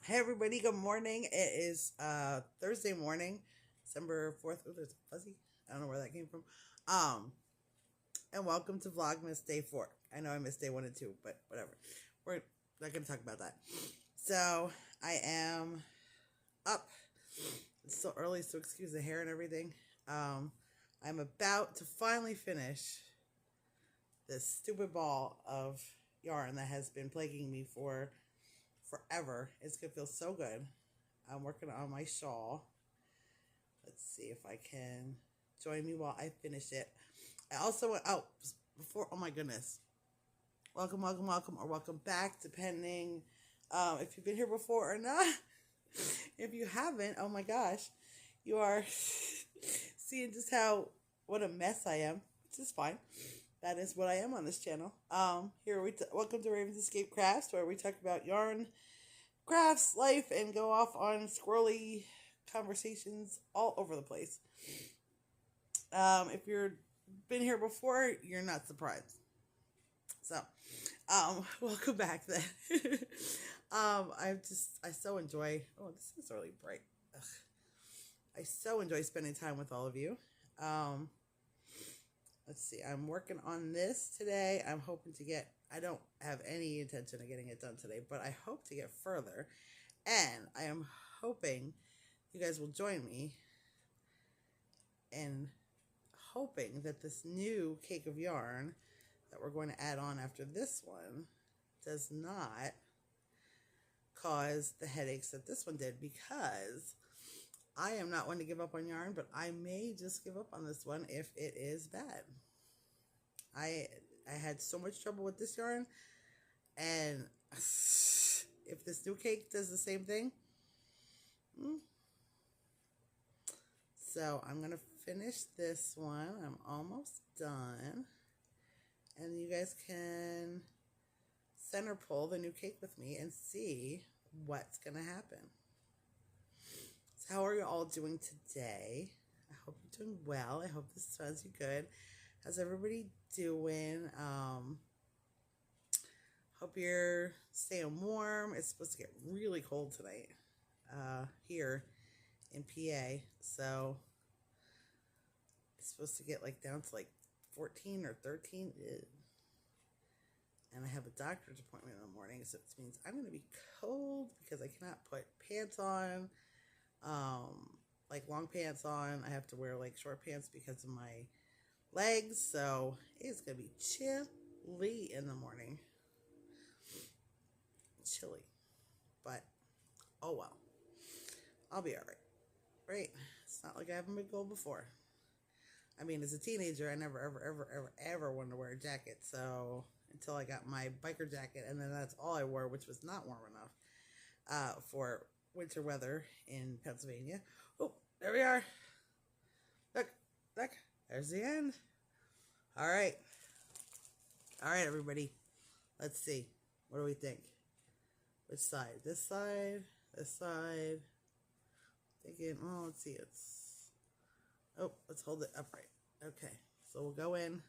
Hey everybody, good morning. It is Thursday morning, December 4th. Oh, there's a fuzzy. I don't know where that came from. And welcome to Vlogmas Day 4. I know I missed Day 1 and 2, but whatever. We're not going to talk about that. So, I am up. It's so early, so excuse the hair and everything. I'm about to finally finish this stupid ball of yarn that has been plaguing me for forever. It's gonna feel so good. I'm working on my shawl. Let's see if I can join me while I finish it. I also went out before. Oh my goodness! Welcome, or welcome back, depending if you've been here before or not. If you haven't, oh my gosh, you are seeing just what a mess I am, which is fine. That is what I am on this channel. Here welcome to Ravensescape Crafts, where we talk about yarn, crafts, life, and go off on squirrely conversations all over the place. If you've been here before, you're not surprised. So, welcome back then. I so enjoy. Oh, this is really bright. Ugh. I so enjoy spending time with all of you. Let's see, I'm working on this today. I'm hoping to get, I don't have any intention of getting it done today, but I hope to get further. And I am hoping you guys will join me in hoping that this new cake of yarn that we're going to add on after this one does not cause the headaches that this one did, because I am not one to give up on yarn, but I may just give up on this one if it is bad. I had so much trouble with this yarn, and if this new cake does the same thing, so I'm going to finish this one. I'm almost done, and you guys can center pull the new cake with me and see what's going to happen. How are you all doing today? I hope you're doing well. I hope this sounds you good. How's everybody doing? Hope you're staying warm. It's supposed to get really cold tonight here in PA. So it's supposed to get down to 14 or 13. And I have a doctor's appointment in the morning, so it means I'm going to be cold because I cannot put pants on. Long pants on. I have to wear short pants because of my legs, so it's gonna be chilly in the morning. Chilly, but oh well, I'll be all right. It's not like I haven't been cold before. I mean, as a teenager, I never ever wanted to wear a jacket, so until I got my biker jacket, and then that's all I wore, which was not warm enough for winter weather in Pennsylvania. Oh, there we are. Look, there's the end. All right, everybody. Let's see. What do we think? Which side? This side? This side? Thinking, oh, let's see. Let's hold it upright. Okay, so we'll go in.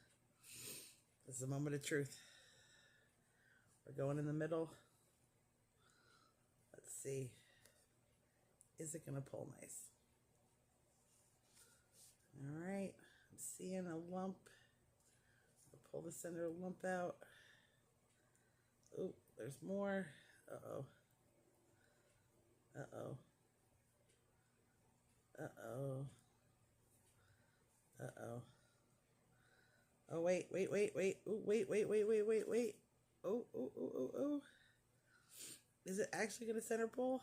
This is a moment of truth. We're going in the middle. Let's see. Is it going to pull nice? All right. I'm seeing a lump. I'll pull the center lump out. Oh, there's more. Uh-oh. Uh-oh. Uh-oh. Uh-oh. Oh, wait. Ooh, wait. Oh. Is it actually going to center pull?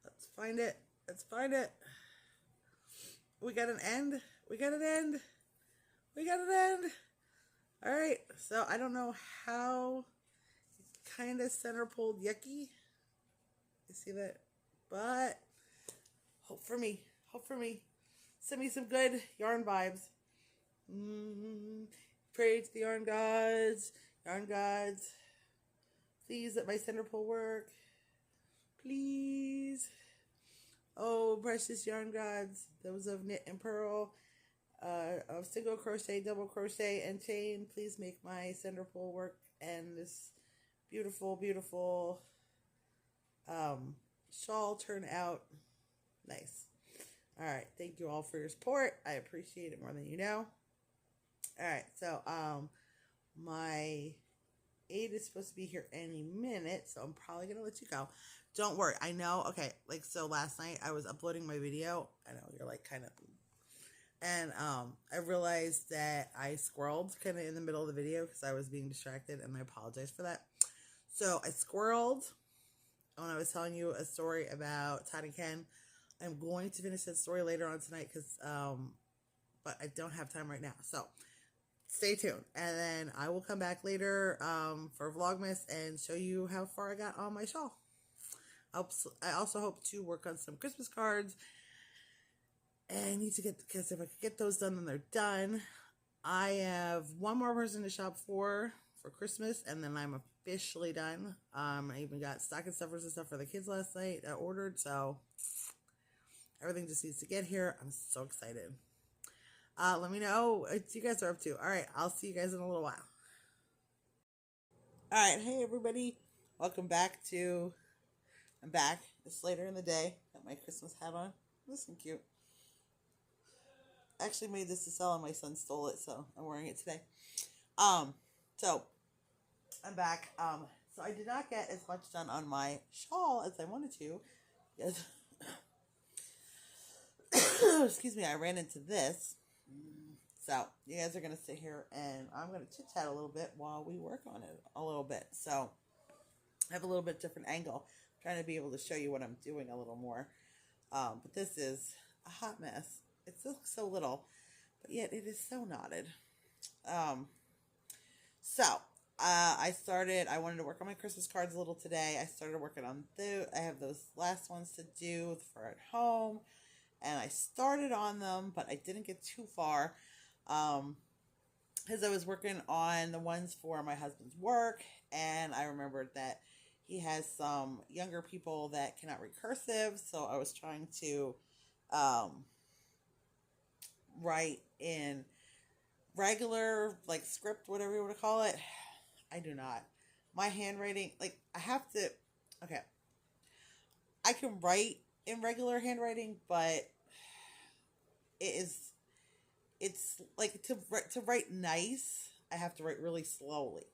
Let's find it. We got an end. All right. So I don't know how kind of center pulled yucky. You see that? But hope for me. Send me some good yarn vibes. Pray to the yarn gods. Please let my center pull work. Please. Oh, precious yarn gods, those of knit and purl, of single crochet, double crochet, and chain. Please make my center pole work and this beautiful, beautiful shawl turn out nice. All right, thank you all for your support. I appreciate it more than you know. All right, so my aide is supposed to be here any minute, so I'm probably gonna let you go. Don't worry, I know. Okay, like, so last night I was uploading my video. I know you're like kind of, and I realized that I squirreled kind of in the middle of the video because I was being distracted, and I apologize for that. So I squirreled when I was telling you a story about Todd and Ken. I'm going to finish that story later on tonight because, but I don't have time right now. So stay tuned. And then I will come back later for Vlogmas and show you how far I got on my shawl. I also hope to work on some Christmas cards. And I need to get, because if I could get those done, then they're done. I have one more person to shop for Christmas, and then I'm officially done. I even got stocking stuffers and stuff for the kids last night I ordered, so everything just needs to get here. I'm so excited. Let me know what you guys are up to. All right, I'll see you guys in a little while. All right, hey everybody. Welcome back to, I'm back. It's later in the day. Got my Christmas hat on. Listen, cute. I actually made this to sell and my son stole it, so I'm wearing it today. So I'm back. So I did not get as much done on my shawl as I wanted to. Yes. Excuse me, I ran into this. So you guys are going to sit here and I'm going to chit chat a little bit while we work on it a little bit. So I have a little bit different angle. I'm trying to be able to show you what I'm doing a little more. But this is a hot mess. It looks so little, but yet it is so knotted. I wanted to work on my Christmas cards a little today. I started working on I have those last ones to do for at home. And I started on them, but I didn't get too far. Because I was working on the ones for my husband's work. And I remembered that he has some younger people that cannot read cursive. So I was trying to write in regular, like, script, whatever you want to call it. I do not. My handwriting, like, I have to, okay. I can write in regular handwriting, but it's like, to write nice, I have to write really slowly,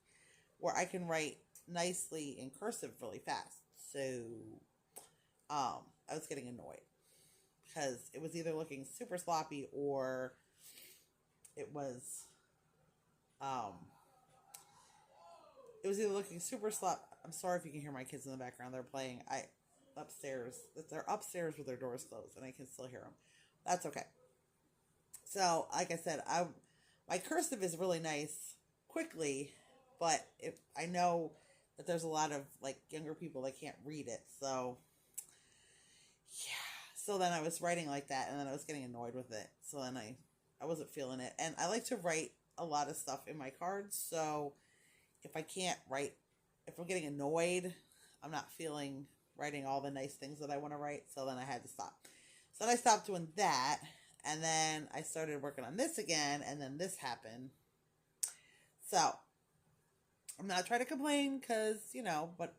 where I can write nicely in cursive really fast. So, I was getting annoyed because it was either looking super sloppy or it was either looking super slop. I'm sorry if you can hear my kids in the background. They're playing upstairs. They're upstairs with their doors closed, and I can still hear them. That's okay. So, like I said, my cursive is really nice quickly, but I know that there's a lot of, like, younger people that can't read it. So, yeah. So then I was writing like that, and then I was getting annoyed with it. So then I wasn't feeling it. And I like to write a lot of stuff in my cards, so if I can't write, if I'm getting annoyed, I'm not feeling writing all the nice things that I want to write, so then I had to stop. So then I stopped doing that, and then I started working on this again, and then this happened. So, I'm not trying to complain, because, but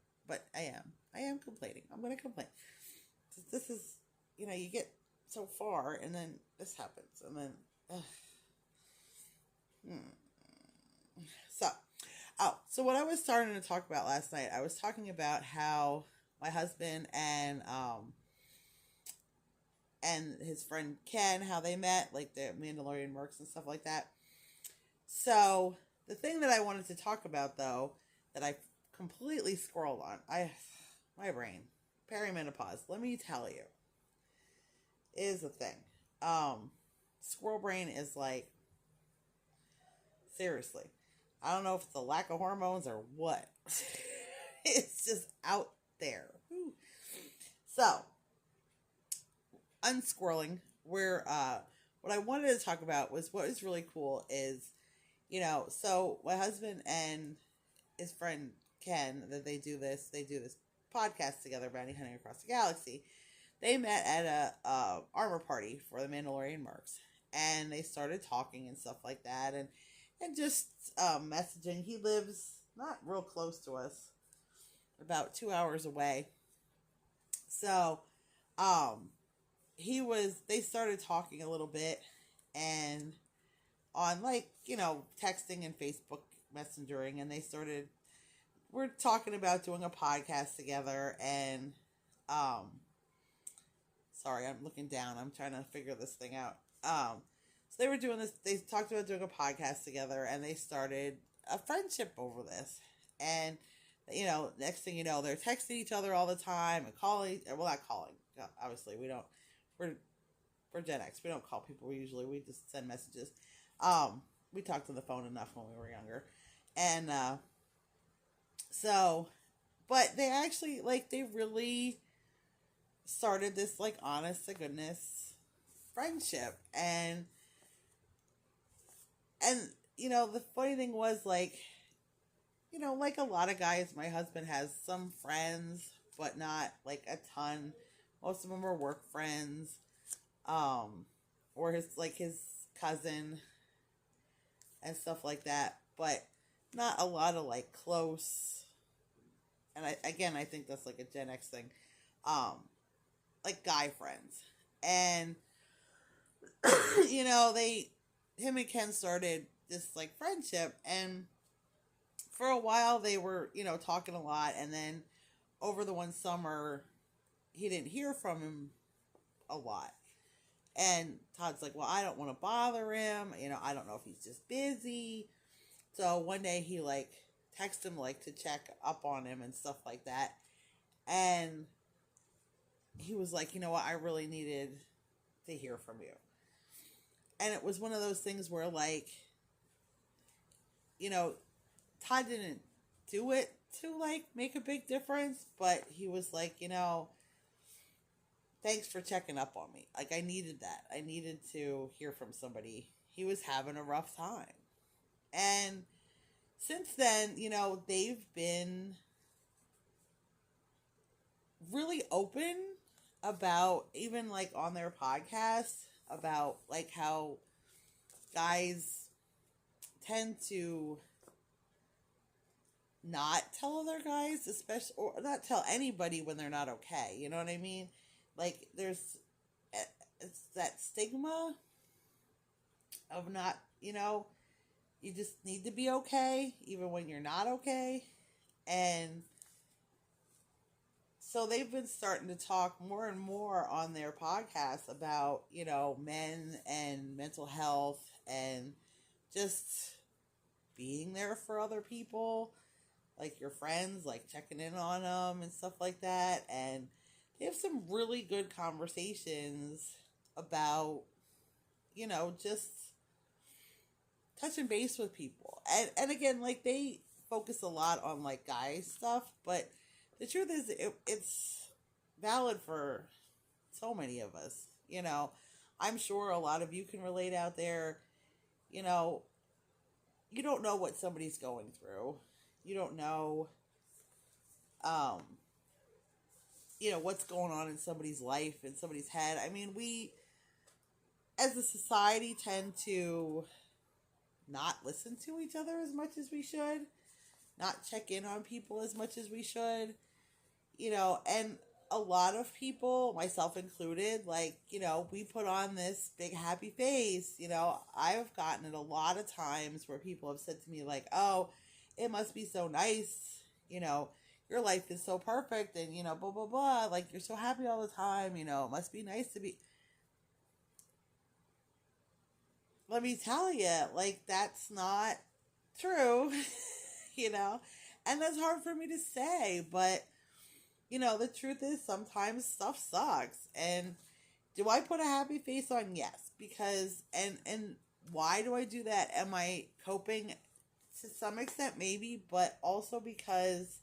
I am complaining. I'm going to complain. This is, you get so far, and then this happens, and then, So what I was starting to talk about last night, I was talking about how my husband and his friend Ken, how they met, like the Mandalorian mercs and stuff like that. So the thing that I wanted to talk about, though, that I completely squirreled on, my brain, perimenopause, let me tell you, is a thing. Squirrel brain is like, seriously. I don't know if it's a lack of hormones or what. It's just out there. Whew. So, unsquirreling, what I wanted to talk about was what is really cool is, so my husband and his friend Ken, that they do this podcast together, Bounty Hunting Across the Galaxy. They met at a armor party for the Mandalorian mercs. and they started talking and stuff like that, and just messaging. He lives not real close to us, about 2 hours away. So, um, they started talking a little bit, and on, like, texting and Facebook messengering, and we're talking about doing a podcast together, and, sorry, I'm looking down, I'm trying to figure this thing out. So they were doing this, they talked about doing a podcast together, and they started a friendship over this, and, next thing you know, they're texting each other all the time, and calling, well, not calling, obviously, we're Gen X, we don't call people, we just send messages. We talked on the phone enough when we were younger, and, so, but they actually, like, they really started this, like, honest to goodness friendship, and the funny thing was, like, like a lot of guys, my husband has some friends, but not, like, a ton. Most of them are work friends, or his cousin and stuff like that, but not a lot of, like, close, and I think that's, like, a Gen X thing, like, guy friends, and, him and Ken started this, like, friendship, and for a while they were, talking a lot, and then over the one summer, he didn't hear from him a lot, and Todd's like, well, I don't want to bother him, I don't know if he's just busy, so one day he, like, texted him, like, to check up on him and stuff like that, and he was like, you know what, I really needed to hear from you. And it was one of those things where, like, Todd didn't do it to, like, make a big difference, but he was like, thanks for checking up on me. Like, I needed that. I needed to hear from somebody. He was having a rough time. And since then, they've been really open about, even, like, on their podcast, about, like, how guys tend to not tell other guys, especially, or not tell anybody when they're not okay. You know what I mean? Like, it's that stigma of not, you just need to be okay, even when you're not okay. And so they've been starting to talk more and more on their podcast about, men and mental health and just being there for other people, like your friends, like checking in on them and stuff like that. And they have some really good conversations about, just touching base with people. And again, like, they focus a lot on, like, guy stuff, but the truth is, it's valid for so many of us. I'm sure a lot of you can relate out there. You don't know what somebody's going through. You don't know, what's going on in somebody's life, in somebody's head. I mean, we, as a society, tend to not listen to each other as much as we should, not check in on people as much as we should, and a lot of people, myself included, like, we put on this big happy face. I've gotten it a lot of times where people have said to me, like, oh, it must be so nice, your life is so perfect, and, blah, blah, blah, like, you're so happy all the time, it must be nice to be. Let me tell you, like, that's not true, and that's hard for me to say, but, the truth is sometimes stuff sucks. And do I put a happy face on? Yes, because, and why do I do that? Am I coping? To some extent, maybe, but also because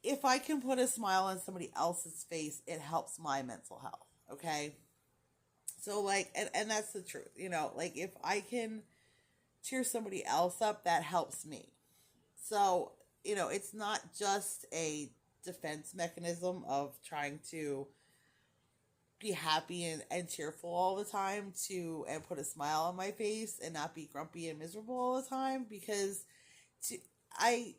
if I can put a smile on somebody else's face, it helps my mental health, okay? So, like, and that's the truth, like, if I can cheer somebody else up, that helps me. So, it's not just a defense mechanism of trying to be happy and cheerful all the time and put a smile on my face and not be grumpy and miserable all the time, because to, I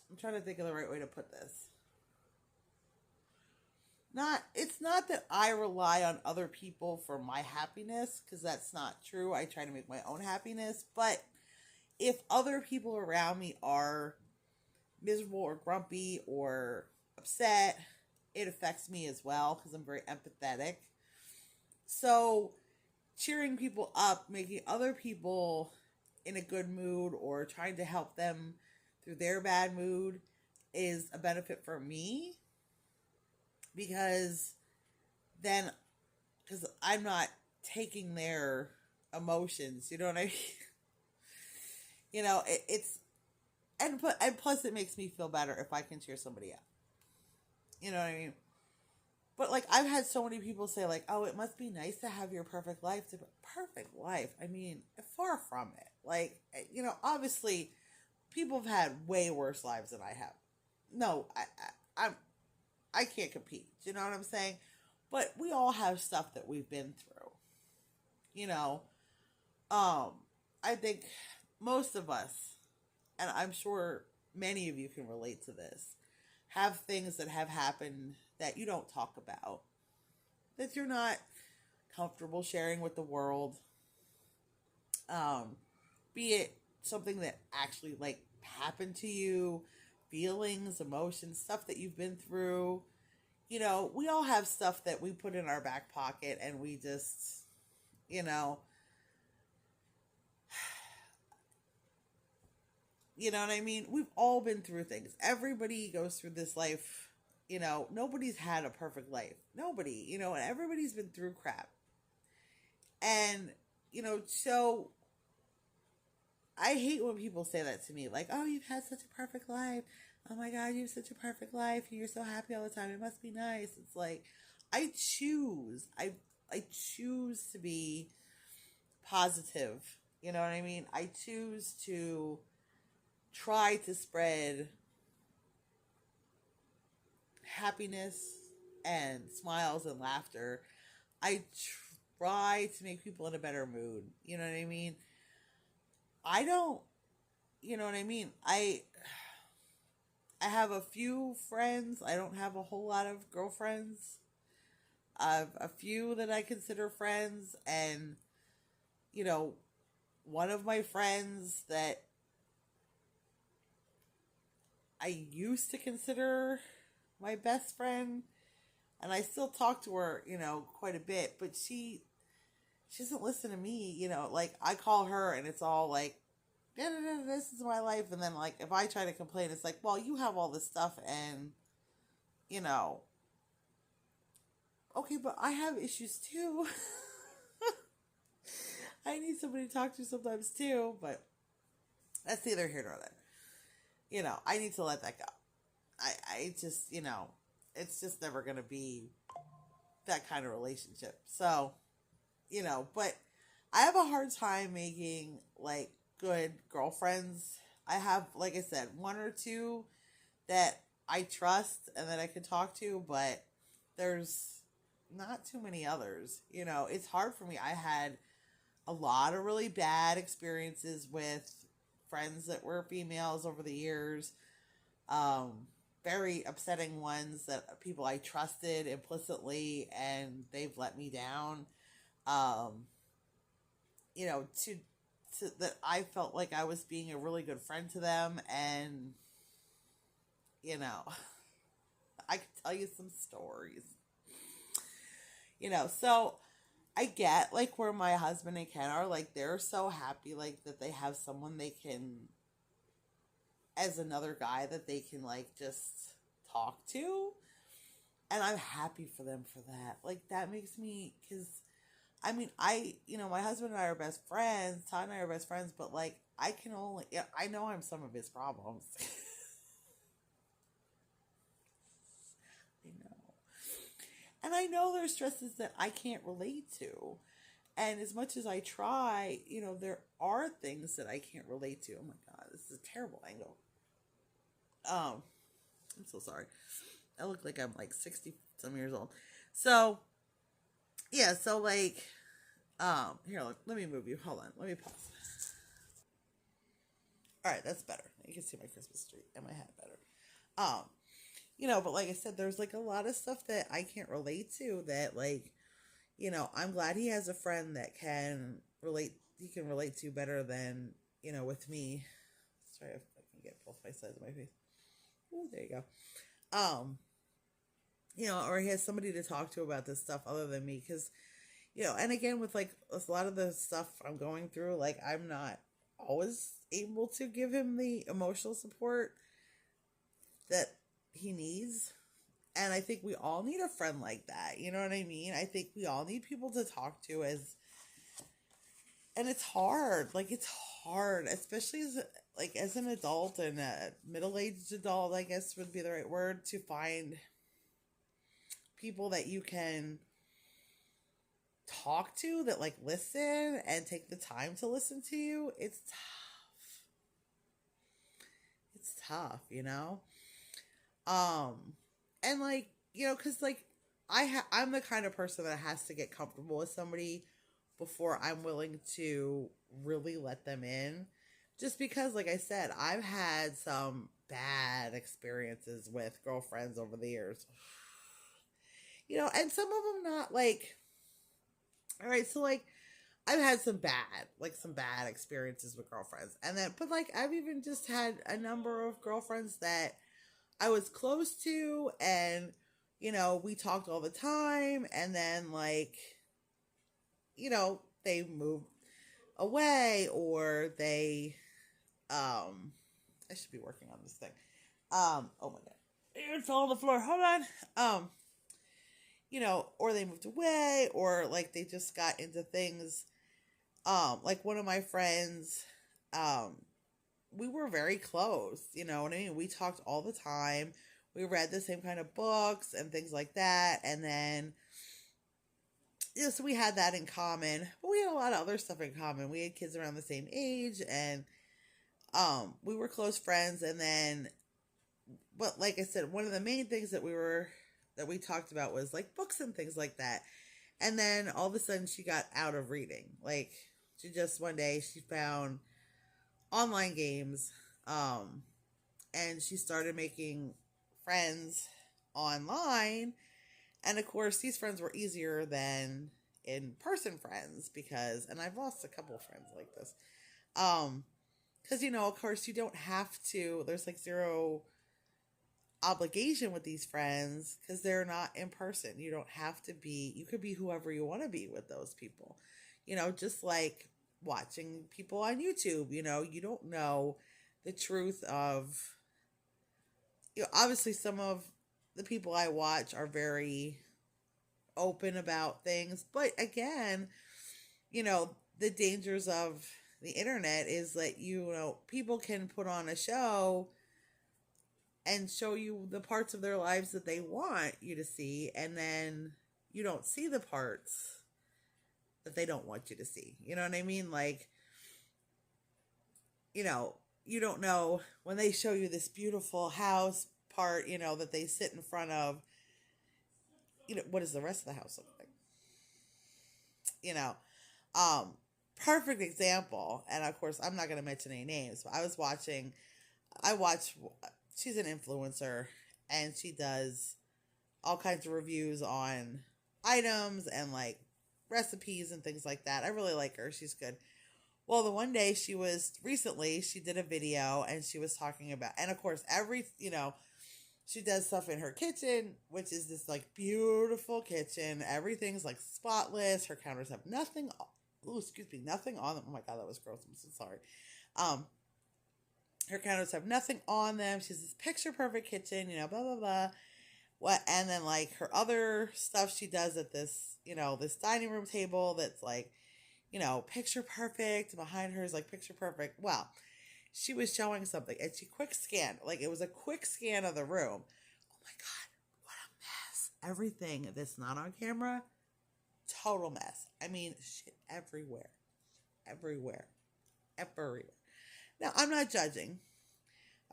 I'm trying to think of the right way to put this. It's not that I rely on other people for my happiness, because that's not true. I try to make my own happiness, but if other people around me are miserable or grumpy or upset, it affects me as well, because I'm very empathetic. So cheering people up, making other people in a good mood, or trying to help them through their bad mood is a benefit for me, because I'm not taking their emotions, you know what I mean? And plus it makes me feel better if I can cheer somebody up. You know what I mean? But like, I've had so many people say like, "Oh, it must be nice to have your perfect life." Perfect life? I mean, far from it. Like, obviously, people have had way worse lives than I have. No, I can't compete. You know what I'm saying? But we all have stuff that we've been through. You know, I think most of us, and I'm sure many of you can relate to this, have things that have happened that you don't talk about, that you're not comfortable sharing with the world. Be it something that actually like happened to you, feelings, emotions, stuff that you've been through. We all have stuff that we put in our back pocket, and we just, you know what I mean? We've all been through things. Everybody goes through this life. Nobody's had a perfect life. Nobody, and everybody's been through crap. And, so I hate when people say that to me. Like, "Oh, you've had such a perfect life. Oh my God, you have such a perfect life. You're so happy all the time. It must be nice." It's like, I choose to be positive. You know what I mean? I choose to try to spread happiness and smiles and laughter. I try to make people in a better mood. You know what I mean? I don't, you know what I mean? I have a few friends. I don't have a whole lot of girlfriends. I have a few that I consider friends, and, one of my friends that I used to consider my best friend, and I still talk to her, quite a bit, but she doesn't listen to me, like, I call her and it's all like, this is my life, and then like, if I try to complain, it's like, well, you have all this stuff, and, okay, but I have issues too. I need somebody to talk to sometimes too, but that's neither here nor there. I need to let that go. I just, it's just never going to be that kind of relationship. So, but I have a hard time making like good girlfriends. I have, like I said, one or two that I trust and that I can talk to, but there's not too many others. It's hard for me. I had a lot of really bad experiences with friends that were females over the years. Very upsetting ones, that people I trusted implicitly, and they've let me down. To that I felt like I was being a really good friend to them, and I could tell you some stories. So I get like where my husband and Ken are, like, they're so happy like that they have someone they can, as another guy that they can like just talk to, and I'm happy for them for that. Like, that makes me, because I mean, my husband and I are best friends, Todd and I are best friends, but like, I know I'm some of his problems. I know. And I know there's stresses that I can't relate to. And as much as I try, there are things that I can't relate to. Oh my God, this is a terrible angle. I'm so sorry. I look like I'm like 60 some years old. So yeah, so like, here, look, let me move you. Hold on, let me pause. All right, that's better. You can see my Christmas tree and my hat better. Um, but like I said, there's like a lot of stuff that I can't relate to that, like, I'm glad he has a friend that he can relate to better than, with me. Sorry if I can get both my sides of my face. Oh, there you go. Or he has somebody to talk to about this stuff other than me. Because, and again, with like a lot of the stuff I'm going through, like, I'm not always able to give him the emotional support that he needs. And I think we all need a friend like that. You know what I mean? I think we all need people to talk to and it's hard. Like, it's hard, especially as an adult and a middle-aged adult, I guess would be the right word, to find people that you can talk to that like listen and take the time to listen to you. It's tough. It's tough, and like, because like I'm the kind of person that has to get comfortable with somebody before I'm willing to really let them in. Just because, like I said, I've had some bad experiences with girlfriends over the years. And some of them not like, all right, so like, I've had some bad experiences with girlfriends. And then, but like, I've even just had a number of girlfriends that I was close to, and, we talked all the time. And then, like, they moved away, or I should be working on this thing. Oh my God. It fell on the floor. Hold on. Or they moved away, or like they just got into things. Like one of my friends, we were very close, you know what I mean? We talked all the time. We read the same kind of books and things like that. And then, so we had that in common, but we had a lot of other stuff in common. We had kids around the same age, and we were close friends. And then, but like I said, one of the main things that we talked about was like books and things like that. And then all of a sudden she got out of reading. Like, she just one day she found online games, and she started making friends online. And of course, these friends were easier than in-person friends and I've lost a couple of friends like this. Because, of course, you don't have to, there's like zero obligation with these friends because they're not in person. You don't have to be, you could be whoever you want to be with those people. Just like watching people on YouTube, you don't know the truth of, obviously some of the people I watch are very open about things. But again, the dangers of the internet is that, people can put on a show and show you the parts of their lives that they want you to see, and then you don't see the parts that they don't want you to see. You know what I mean? Like, you don't know when they show you this beautiful house part, that they sit in front of, what does the rest of the house look like? Perfect example. And of course, I'm not going to mention any names, but she's an influencer, and she does all kinds of reviews on items and like recipes and things like that. I really like her. She's good. Well, the one day she did a video, and she was talking about, and of course, she does stuff in her kitchen, which is this like beautiful kitchen. Everything's like spotless. Her counters have nothing. Nothing on them. Oh my God, that was gross. I'm so sorry. Her counters have nothing on them. She's this picture perfect kitchen, blah, blah, blah. And then like her other stuff she does at this, this dining room table that's like, picture perfect. Behind her is like picture perfect. Well, she was showing something, and she quick scanned, like it was a quick scan of the room. Oh my God, what a mess. Everything that's not on camera, total mess. I mean, shit everywhere. Now, I'm not judging,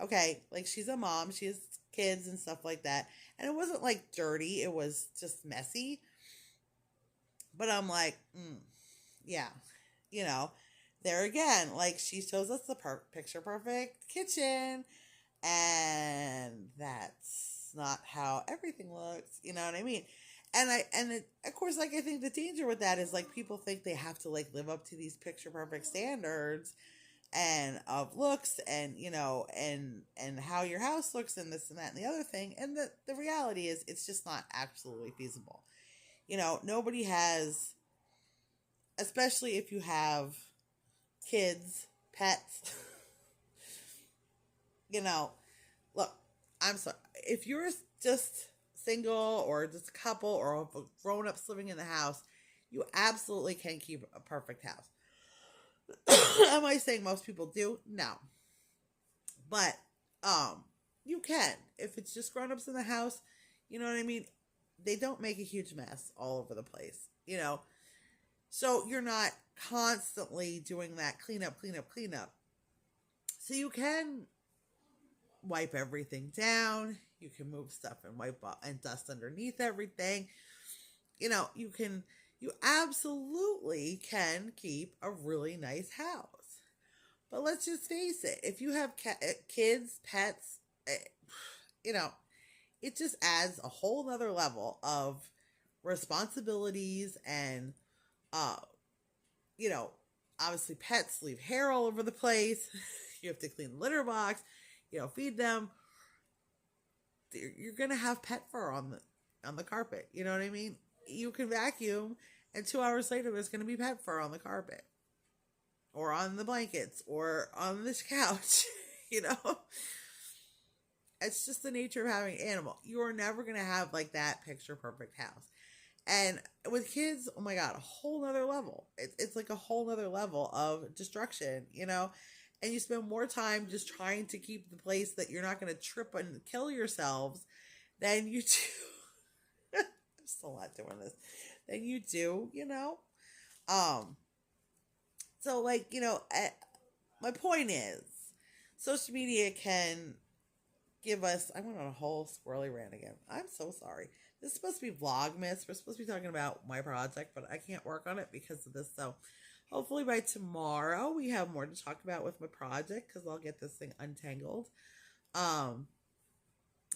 Okay, like she's a mom, she has kids and stuff like that. And it wasn't like dirty, it was just messy. But I'm like, yeah, you know, there again, like she shows us the picture perfect kitchen, and that's not how everything looks. You know what I mean? Of course, like I think the danger with that is like people think they have to like live up to these picture perfect standards and of looks and and how your house looks and this and that and the other thing, and the reality is it's just not absolutely feasible. Nobody has, especially if you have kids, pets. you know Look, I'm sorry if you're just single or just a couple or grown-ups living in the house, you absolutely can keep a perfect house. Am I saying most people do? No. But you can. If it's just grown-ups in the house, you know what I mean? They don't make a huge mess all over the place. So you're not constantly doing that clean up, clean up, clean up. So you can wipe everything down. You can move stuff and wipe off and dust underneath everything. You absolutely can keep a really nice house. But let's just face it, if you have kids, pets, you know, it just adds a whole nother level of responsibilities and, uh, you know, obviously pets leave hair all over the place. You have to clean the litter box, feed them. You're going to have pet fur on the carpet. You know what I mean? You can vacuum and 2 hours later there's going to be pet fur on the carpet or on the blankets or on this couch. It's just the nature of having an animal. You're never going to have like that picture perfect house. And with kids, oh my God, a whole nother level. It's like a whole nother level of destruction, and you spend more time just trying to keep the place that you're not going to trip and kill yourselves than you do. I'm still not doing this. Than you do, So like, my point is social media can give us, I went on a whole squirrely rant again. I'm so sorry. This is supposed to be Vlogmas. We're supposed to be talking about my project, but I can't work on it because of this. So hopefully by tomorrow we have more to talk about with my project because I'll get this thing untangled.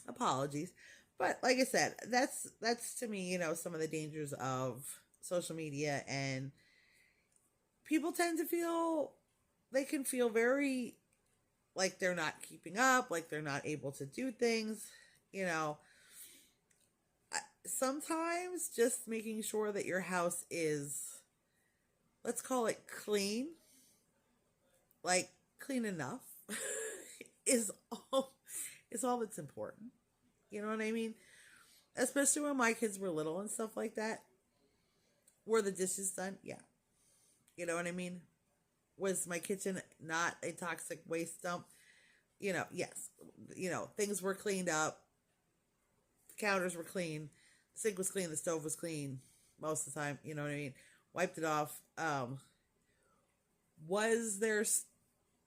Apologies. But like I said, that's to me, some of the dangers of social media, and people tend to feel, they can feel very like they're not keeping up, like they're not able to do things, sometimes just making sure that your house is, let's call it clean, like clean enough is all that's important. You know what I mean? Especially when my kids were little and stuff like that. Were the dishes done? Yeah. You know what I mean? Was my kitchen not a toxic waste dump? Yes. Things were cleaned up. The counters were clean. The sink was clean. The stove was clean most of the time. You know what I mean? Wiped it off. Was there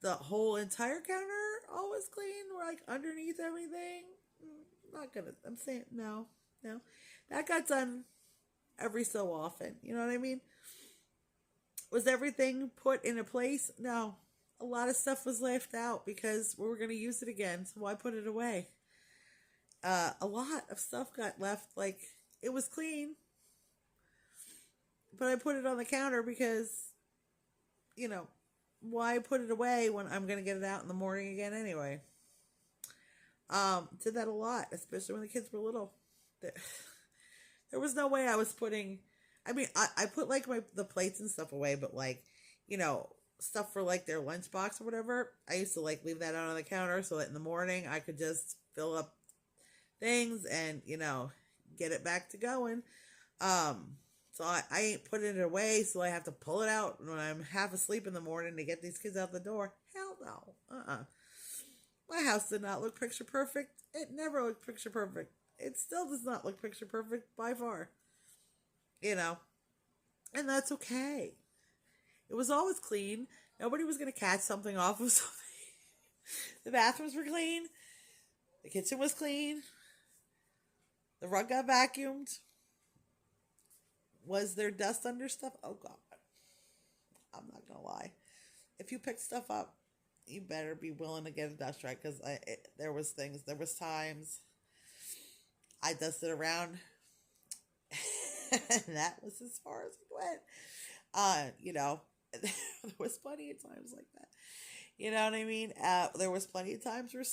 the whole entire counter always clean? Like underneath everything? Not gonna. I'm saying no. That got done every so often. You know what I mean? Was everything put in a place? No. A lot of stuff was left out because we were going to use it again. So why put it away? A lot of stuff got left, like it was clean, but I put it on the counter because, why put it away when I'm going to get it out in the morning again anyway? Did that a lot, especially when the kids were little. There was no way I was putting, I put like the plates and stuff away, but like, stuff for like their lunchbox or whatever, I used to like leave that out on the counter so that in the morning I could just fill up things and, get it back to going. So I ain't putting it away, so I have to pull it out when I'm half asleep in the morning to get these kids out the door. Hell no. My house did not look picture perfect. It never looked picture perfect. It still does not look picture perfect by far. And that's okay. It was always clean. Nobody was going to catch something off of something. The bathrooms were clean. The kitchen was clean. The rug got vacuumed. Was there dust under stuff? Oh, God. I'm not going to lie. If you pick stuff up, you better be willing to get a dust right, because there was times I dusted around and that was as far as it went. There was plenty of times like that. You know what I mean? There was plenty of times where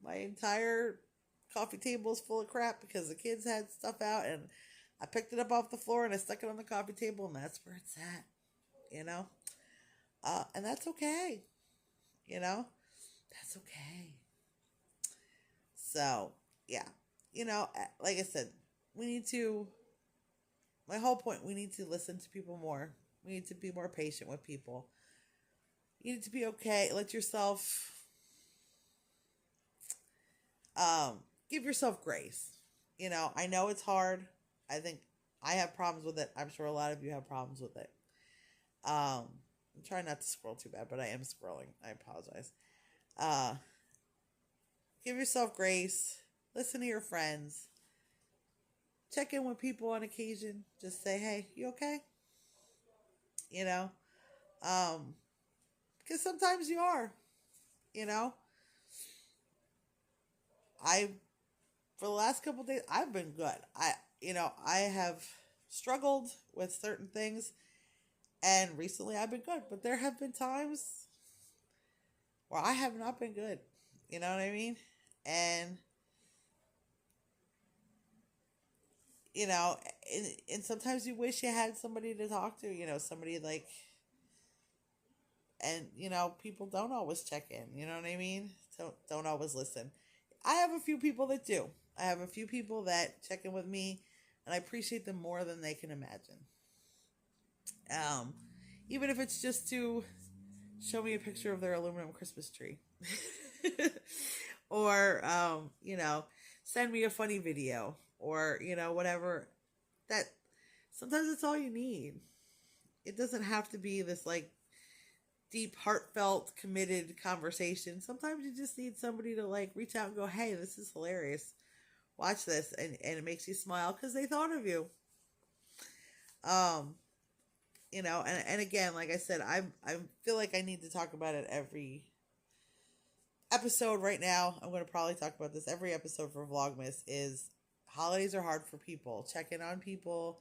my entire coffee table is full of crap because the kids had stuff out, and I picked it up off the floor and I stuck it on the coffee table, and that's where it's at, and that's okay, that's okay. So, yeah, like I said, my whole point, we need to listen to people more. We need to be more patient with people. You need to be okay. Let yourself, give yourself grace. I know it's hard. I think I have problems with it. I'm sure a lot of you have problems with it. I'm trying not to scroll too bad, but I am scrolling. I apologize. Give yourself grace. Listen to your friends. Check in with people on occasion. Just say, hey, you okay? Because sometimes you are. For the last couple of days, I've been good. I have struggled with certain things, and recently I've been good. But there have been times where I have not been good. You know what I mean? And, and sometimes you wish you had somebody to talk to, somebody like, and, people don't always check in. You know what I mean? Don't always listen. I have a few people that do. I have a few people that check in with me, and I appreciate them more than they can imagine. Even if it's just to show me a picture of their aluminum Christmas tree. Or, send me a funny video. Or, whatever. That sometimes it's all you need. It doesn't have to be this, like, deep, heartfelt, committed conversation. Sometimes you just need somebody to, like, reach out and go, hey, this is hilarious. Watch this. And it makes you smile because they thought of you. And again, like I said, I feel like I need to talk about it every episode right now. I'm going to probably talk about this every episode for Vlogmas. Is holidays are hard for people. Check in on people.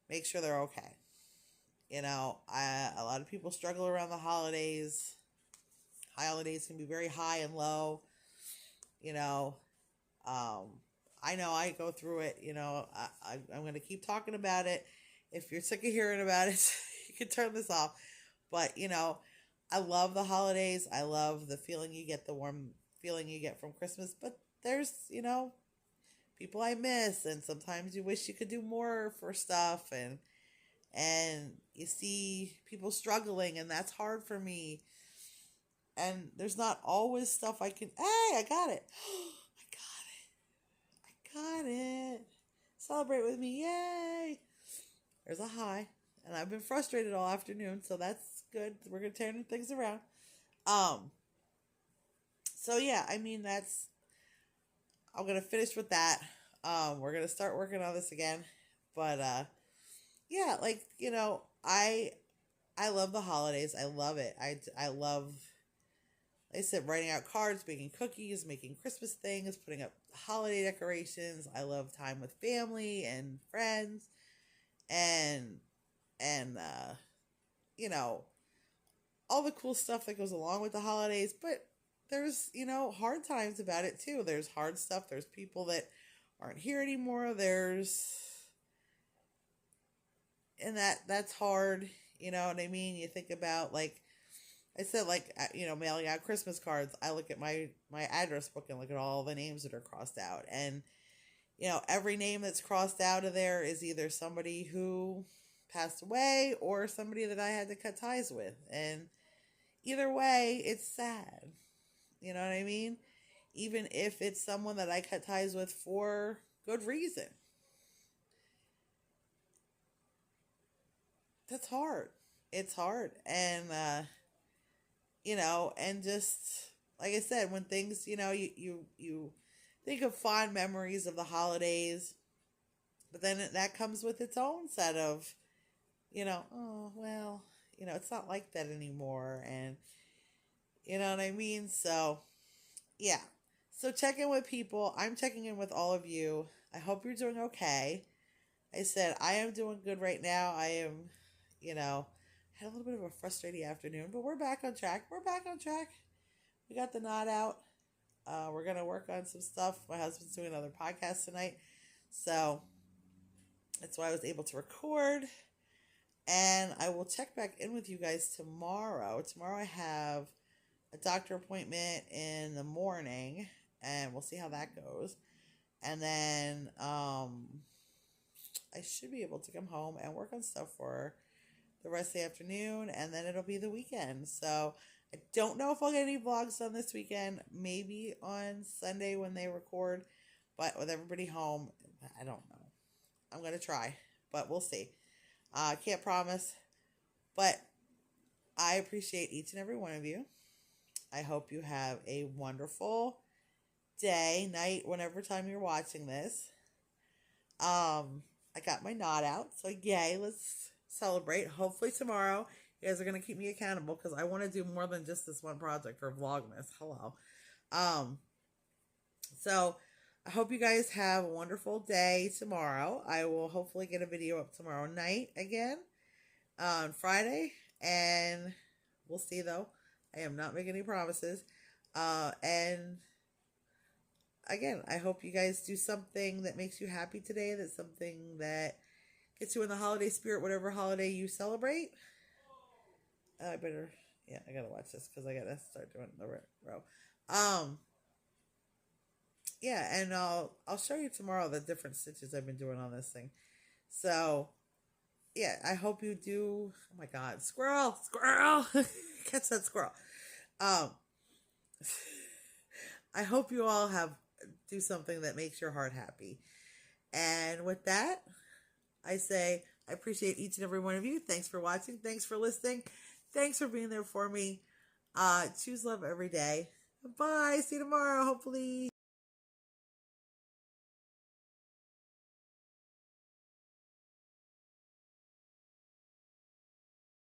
Make sure they're okay. A lot of people struggle around the holidays. Holidays can be very high and low. I know I go through it. I'm going to keep talking about it. If you're sick of hearing about it, you can turn this off. But, I love the holidays. I love the feeling you get, the warm feeling you get from Christmas. But there's, people I miss. And sometimes you wish you could do more for stuff. And you see people struggling, and that's hard for me. And there's not always stuff I can... Hey, I got it. I got it. Celebrate with me. Yay. There's a high. And I've been frustrated all afternoon, so that's good. We're going to turn things around. So yeah, I'm going to finish with that. We're going to start working on this again. But, yeah, I love the holidays. I love it. I love, like I said, writing out cards, making cookies, making Christmas things, putting up holiday decorations. I love time with family and friends, and all the cool stuff that goes along with the holidays. But there's, hard times about it too. There's hard stuff. There's people that aren't here anymore. And that's hard. You know what I mean? You think about, like I said, mailing out Christmas cards. I look at my address book and look at all the names that are crossed out. And, every name that's crossed out of there is either somebody who passed away or somebody that I had to cut ties with. And either way, it's sad. You know what I mean? Even if it's someone that I cut ties with for good reason. That's hard. It's hard. And, and just like I said, when things, you think of fond memories of the holidays, but then that comes with its own set of, oh, well, it's not like that anymore. And you know what I mean? So, yeah. So check in with people. I'm checking in with all of you. I hope you're doing okay. I said, I am doing good right now. I am, had a little bit of a frustrating afternoon, but we're back on track. We're back on track. We got the knot out. We're going to work on some stuff. My husband's doing another podcast tonight. So that's why I was able to record. And I will check back in with you guys tomorrow. Tomorrow I have a doctor appointment in the morning, and we'll see how that goes. And then I should be able to come home and work on stuff for the rest of the afternoon, and then it'll be the weekend. So I don't know if I'll get any vlogs done this weekend. Maybe on Sunday when they record, but with everybody home, I don't know. I'm going to try, but we'll see. Can't promise, but I appreciate each and every one of you. I hope you have a wonderful day, night, whenever time you're watching this. I got my knot out, so yay, let's celebrate. Hopefully tomorrow you guys are going to keep me accountable, because I want to do more than just this one project for Vlogmas. Hello. So I hope you guys have a wonderful day tomorrow. I will hopefully get a video up tomorrow night again on Friday, and we'll see though. I am not making any promises. And again, I hope you guys do something that makes you happy today. That's something that gets you in the holiday spirit, whatever holiday you celebrate. I gotta watch this because I gotta start doing the row. Yeah, and I'll show you tomorrow the different stitches I've been doing on this thing. So, yeah, I hope you do. Oh my God, squirrel! Catch that squirrel. I hope you all do something that makes your heart happy. And with that, I say I appreciate each and every one of you. Thanks for watching. Thanks for listening. Thanks for being there for me. Choose love every day. Bye. See you tomorrow, hopefully.